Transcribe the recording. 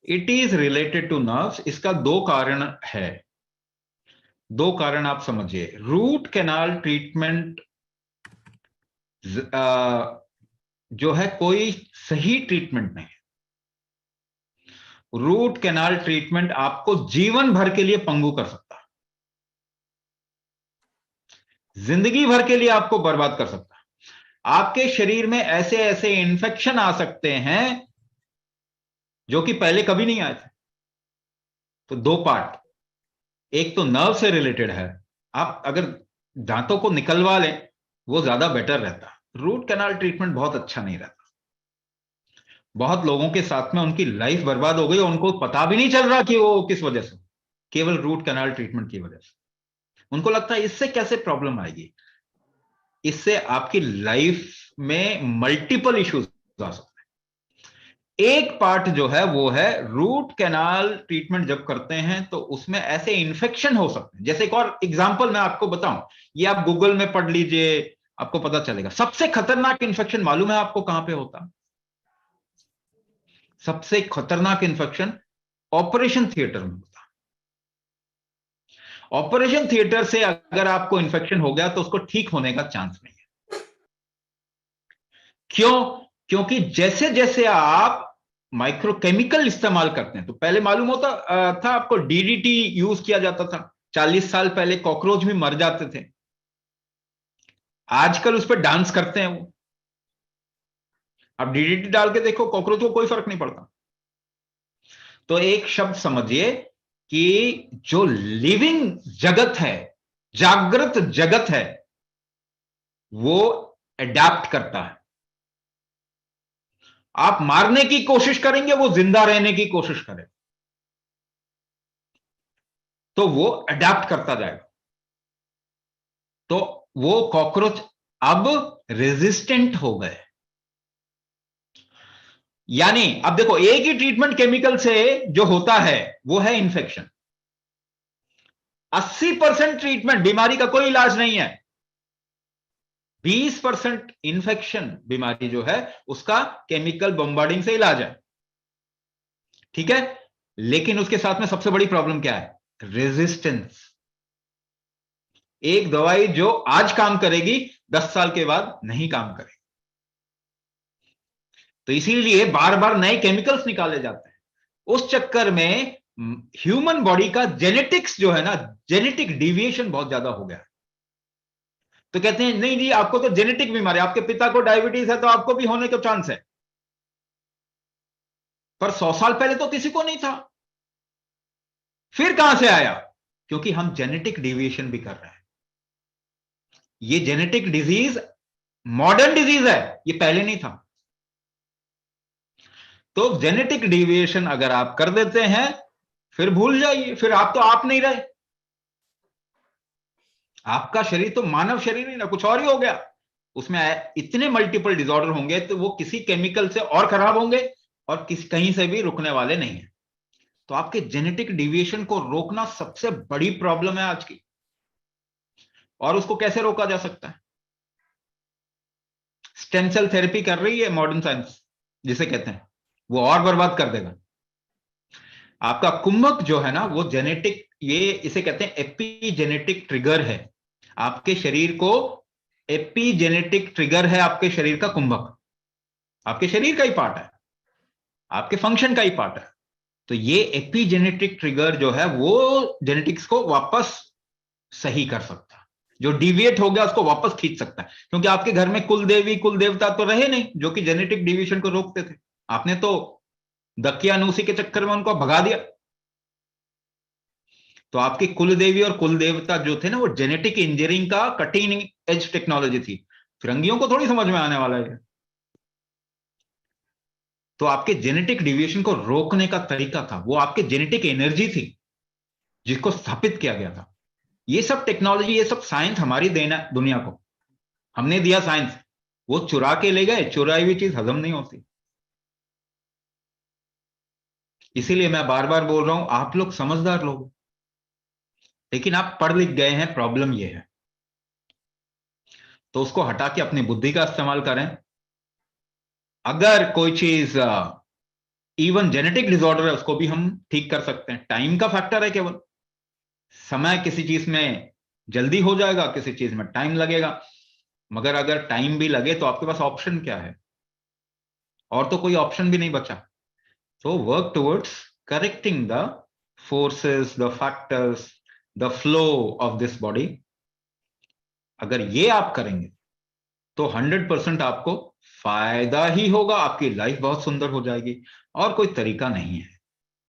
It is related two nerves. इसका दो कारण है, दो कारण आप समझिए। रूट कैनाल ट्रीटमेंट जो है कोई सही ट्रीटमेंट नहीं। रूट कैनाल ट्रीटमेंट आपको जीवन भर के लिए पंगु कर सकता है, जिंदगी भर के लिए आपको बर्बाद कर सकता है। आपके शरीर में ऐसे ऐसे इन्फेक्शन आ सकते हैं जो कि पहले कभी नहीं आए थे। तो दो पार्ट, एक तो नर्व से रिलेटेड है, आप अगर दांतों को निकलवा लें वो ज्यादा बेटर रहता है। रूट कैनाल ट्रीटमेंट बहुत अच्छा नहीं रहता। बहुत लोगों के साथ में उनकी लाइफ बर्बाद हो गई और उनको पता भी नहीं चल रहा कि वो किस वजह से, केवल रूट कैनाल ट्रीटमेंट की वजह से। उनको लगता है इससे कैसे प्रॉब्लम आएगी, इससे आपकी लाइफ में मल्टीपल इश्यूज आ सकते हैं। एक पार्ट जो है वो है रूट कैनाल ट्रीटमेंट जब करते हैं तो उसमें ऐसे इन्फेक्शन हो सकते हैं। जैसे एक और एग्जांपल मैं आपको बताऊं, ये आप गूगल में पढ़ लीजिए, आपको पता चलेगा। सबसे खतरनाक इन्फेक्शन मालूम है आपको कहां पे होता? सबसे खतरनाक इन्फेक्शन ऑपरेशन थिएटर में होता। ऑपरेशन थिएटर से अगर आपको इन्फेक्शन हो गया तो उसको ठीक होने का चांस नहीं है। क्यों? क्योंकि जैसे जैसे आप माइक्रोकेमिकल इस्तेमाल करते हैं, तो पहले मालूम होता था आपको डीडीटी यूज किया जाता था। 40 साल पहले कॉकरोच भी मर जाते थे, आजकल उस पर डांस करते हैं वो। अब डीडीटी डाल के देखो, कॉकरोच को कोई फर्क नहीं पड़ता। तो एक शब्द समझिए कि जो लिविंग जगत है, जागृत जगत है, वो अडेप्ट करता है। आप मारने की कोशिश करेंगे, वो जिंदा रहने की कोशिश करे, तो वो अडेप्ट करता जाएगा। तो वो कॉकरोच अब रेजिस्टेंट हो गए। यानी अब देखो, एक ही ट्रीटमेंट केमिकल से जो होता है वो है इंफेक्शन। 80% ट्रीटमेंट, बीमारी का कोई इलाज नहीं है। 20% इंफेक्शन बीमारी जो है उसका केमिकल बम्बार्डिंग से इलाज है। ठीक है, लेकिन उसके साथ में सबसे बड़ी प्रॉब्लम क्या है? रेजिस्टेंस। एक दवाई जो आज काम करेगी 10 साल के बाद नहीं काम करेगी। तो इसीलिए बार बार नए केमिकल्स निकाले जाते हैं। उस चक्कर में ह्यूमन बॉडी का जेनेटिक्स जो है ना, जेनेटिक डिविएशन बहुत ज्यादा हो गया। तो कहते हैं नहीं जी, आपको तो जेनेटिक बीमारी, आपके पिता को डायबिटीज है तो आपको भी होने का चांस है। पर 100 साल पहले तो किसी को नहीं था। फिर कहां से आया? क्योंकि हम जेनेटिक डिविएशन भी कर रहे हैं। ये जेनेटिक डिजीज मॉडर्न डिजीज है, ये पहले नहीं था। तो जेनेटिक डिविएशन अगर आप कर देते हैं, फिर भूल जाइए, फिर आप तो आप नहीं रहे। आपका शरीर तो मानव शरीर ही ना, कुछ और ही हो गया। उसमें इतने मल्टीपल डिसऑर्डर होंगे तो वो किसी केमिकल से और खराब होंगे, और किसी कहीं से भी रुकने वाले नहीं है। तो आपके जेनेटिक डिविएशन को रोकना सबसे बड़ी प्रॉब्लम है आज की। और उसको कैसे रोका जा सकता है? स्टेम सेल थेरेपी कर रही है मॉडर्न साइंस, जिसे कहते हैं, वो और बर्बाद कर देगा। आपका कुंभक जो है ना, वो जेनेटिक, ये इसे कहते हैं एपीजेनेटिक ट्रिगर है आपके शरीर को। एपीजेनेटिक ट्रिगर है आपके शरीर का कुंभक। आपके शरीर का ही पार्ट है, आपके फंक्शन का ही पार्ट है। तो ये एपीजेनेटिक ट्रिगर जो है वो जेनेटिक्स को वापस सही कर सकता है। जो डिविएट हो गया उसको वापस खींच सकता है। क्योंकि आपके घर में कुल देवी कुल देवता तो रहे नहीं जो कि जेनेटिक डिविएशन को रोकते थे। आपने तो दकियानूसी के चक्कर में उनको भगा दिया। तो आपकी कुल देवी और कुल देवता जो थे ना, वो जेनेटिक इंजीनियरिंग का कटिंग एज टेक्नोलॉजी थी। फिरंगियों को थोड़ी समझ में आने वाला है। तो आपके जेनेटिक डिविएशन को रोकने का तरीका था, वो आपके जेनेटिक एनर्जी थी जिसको स्थापित किया गया था। ये सब टेक्नोलॉजी, ये सब साइंस हमारी देना दुनिया को, हमने दिया साइंस। वो चुरा के ले गए, चुराई हुई चीज हजम नहीं होती। इसीलिए मैं बार बार बोल रहा हूं, आप लोग समझदार लोग, लेकिन आप पढ़ लिख गए हैं, प्रॉब्लम ये है। तो उसको हटा के अपनी बुद्धि का इस्तेमाल करें। अगर कोई चीज इवन जेनेटिक डिसऑर्डर है उसको भी हम ठीक कर सकते हैं। टाइम का फैक्टर है केवल, समय किसी चीज में जल्दी हो जाएगा, किसी चीज में टाइम लगेगा। मगर अगर टाइम भी लगे तो आपके पास ऑप्शन क्या है? और तो कोई ऑप्शन भी नहीं बचा। तो work towards correcting the forces, the factors, the flow of this body. अगर ये आप करेंगे तो 100% आपको फायदा ही होगा, आपकी लाइफ बहुत सुंदर हो जाएगी, और कोई तरीका नहीं है।